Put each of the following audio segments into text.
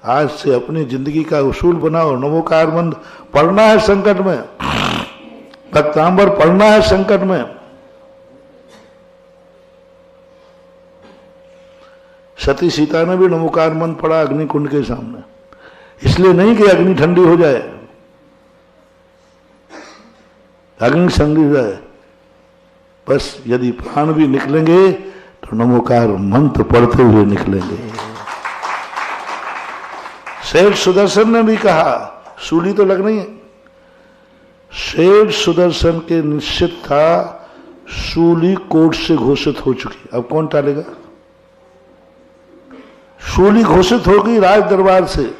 आज से अपनी जिंदगी का उसूल बनाओ। नमोकार मंत्र पढ़ना है संकट में, भक्तांबर पढ़ना है संकट में। सती सीता ने भी नमोकार मंत्र पढ़ा अग्निकुंड के सामने, इसलिए नहीं कि अग्नि ठंडी हो जाए, अग्नि ठंडी हो जाए, बस यदि प्राण भी निकलेंगे तो नमोकार मंत्र पढ़ते हुए निकलेंगे। शेठ सुदर्शन ने भी कहा, सूली तो लग नहीं है, शेठ सुदर्शन के निश्चित था सूली कोर्ट से घोषित हो चुकी, अब कौन टालेगा। सूली घोषित हो गई राज दरबार से,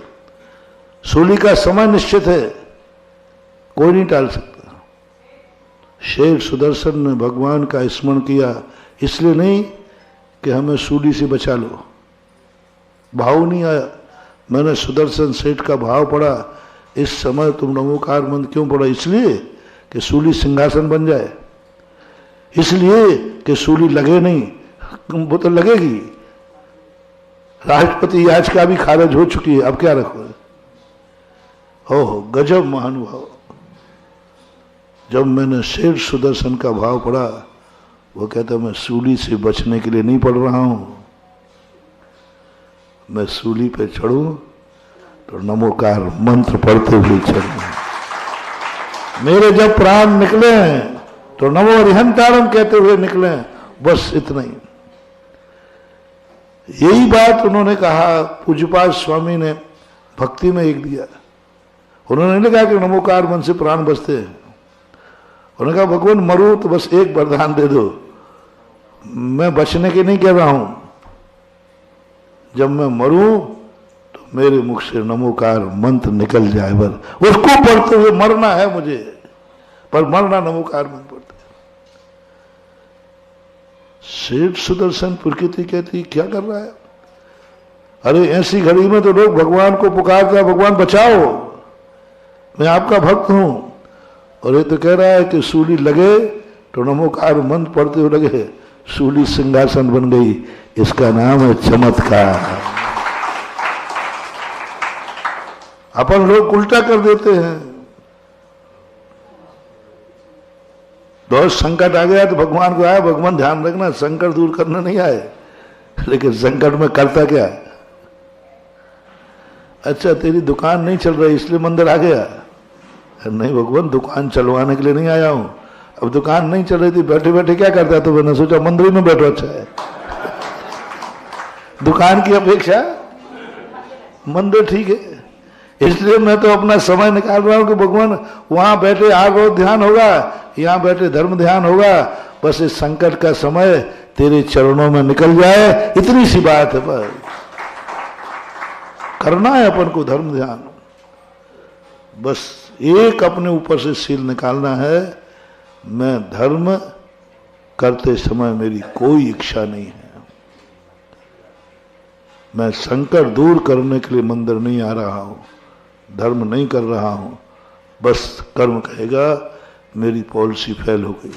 सूली का समय निश्चित है, कोई नहीं टाल सकता। शेठ सुदर्शन ने भगवान का स्मरण किया, इसलिए नहीं कि हमें सूली से बचा लो, भाव नहीं आया। मैंने सुदर्शन सेठ का भाव पढ़ा, इस समय तुम नमोकार मंत्र क्यों पढ़ा, इसलिए कि सूली सिंहासन बन जाए, इसलिए कि सूली लगे नहीं, वो तो लगेगी। राष्ट्रपति याचिका भी खारिज हो चुकी है, अब क्या रखो। हो गजब महानुभाव। जब मैंने शेर सुदर्शन का भाव पढ़ा, वो कहता मैं सूली से बचने के लिए नहीं पढ़ रहा हूं, मैं सूली पे चढ़ूं तो नमोकार मंत्र पढ़ते हुए चढ़ूं। मेरे जब प्राण निकले तो नमो अरिहंतारम कहते हुए निकले, बस इतना ही। यही बात उन्होंने कहा, पूज्यपाद स्वामी ने भक्ति में एक दिया। उन्होंने नहीं कहा कि नमोकार मन से प्राण बचते हैं, उन्होंने कहा भगवान मरूं तो बस एक वरदान दे दो, मैं बचने के नहीं कह रहा हूं, जब मैं मरूं तो मेरे मुख से नमोकार मंत्र निकल जाए, बस उसको पढ़ते हुए मरना है मुझे, पर मरना नमोकार मंत्र पढ़ते। शेठ सुदर्शन प्रकृति कहती क्या कर रहा है, अरे ऐसी घड़ी में तो लोग भगवान को पुकारते हैं, भगवान बचाओ, मैं आपका भक्त हूं, और ये तो कह रहा है कि सूली लगे तो नमोकार मंत्र पढ़ते हुए लगे, सूली सिंहासन बन गई, इसका नाम है चमत्कार। अपन लोग उल्टा कर देते हैं, बहुत संकट आ गया तो भगवान को आया, भगवान ध्यान रखना संकट दूर करने नहीं आए, लेकिन संकट में करता क्या, अच्छा तेरी दुकान नहीं चल रही इसलिए मंदिर आ गया, नहीं भगवान दुकान चलवाने के लिए नहीं आया हूं, अब दुकान नहीं चल रही थी, बैठे बैठे क्या करता है, तो मैंने सोचा मंदिर में बैठो, अच्छा है, दुकान की अपेक्षा मंदिर ठीक है, इसलिए मैं तो अपना समय निकाल रहा हूं कि भगवान वहां बैठे आगो ध्यान होगा, यहां बैठे धर्म ध्यान होगा, बस इस संकट का समय तेरे चरणों में निकल जाए, इतनी सी बात है। पर करना है अपन को धर्म ध्यान, बस एक अपने ऊपर से सील निकालना है, मैं धर्म करते समय मेरी कोई इच्छा नहीं है, मैं संकट दूर करने के लिए मंदिर नहीं आ रहा हूं, धर्म नहीं कर रहा हूं, बस कर्म कहेगा मेरी पॉलिसी फेल हो गई।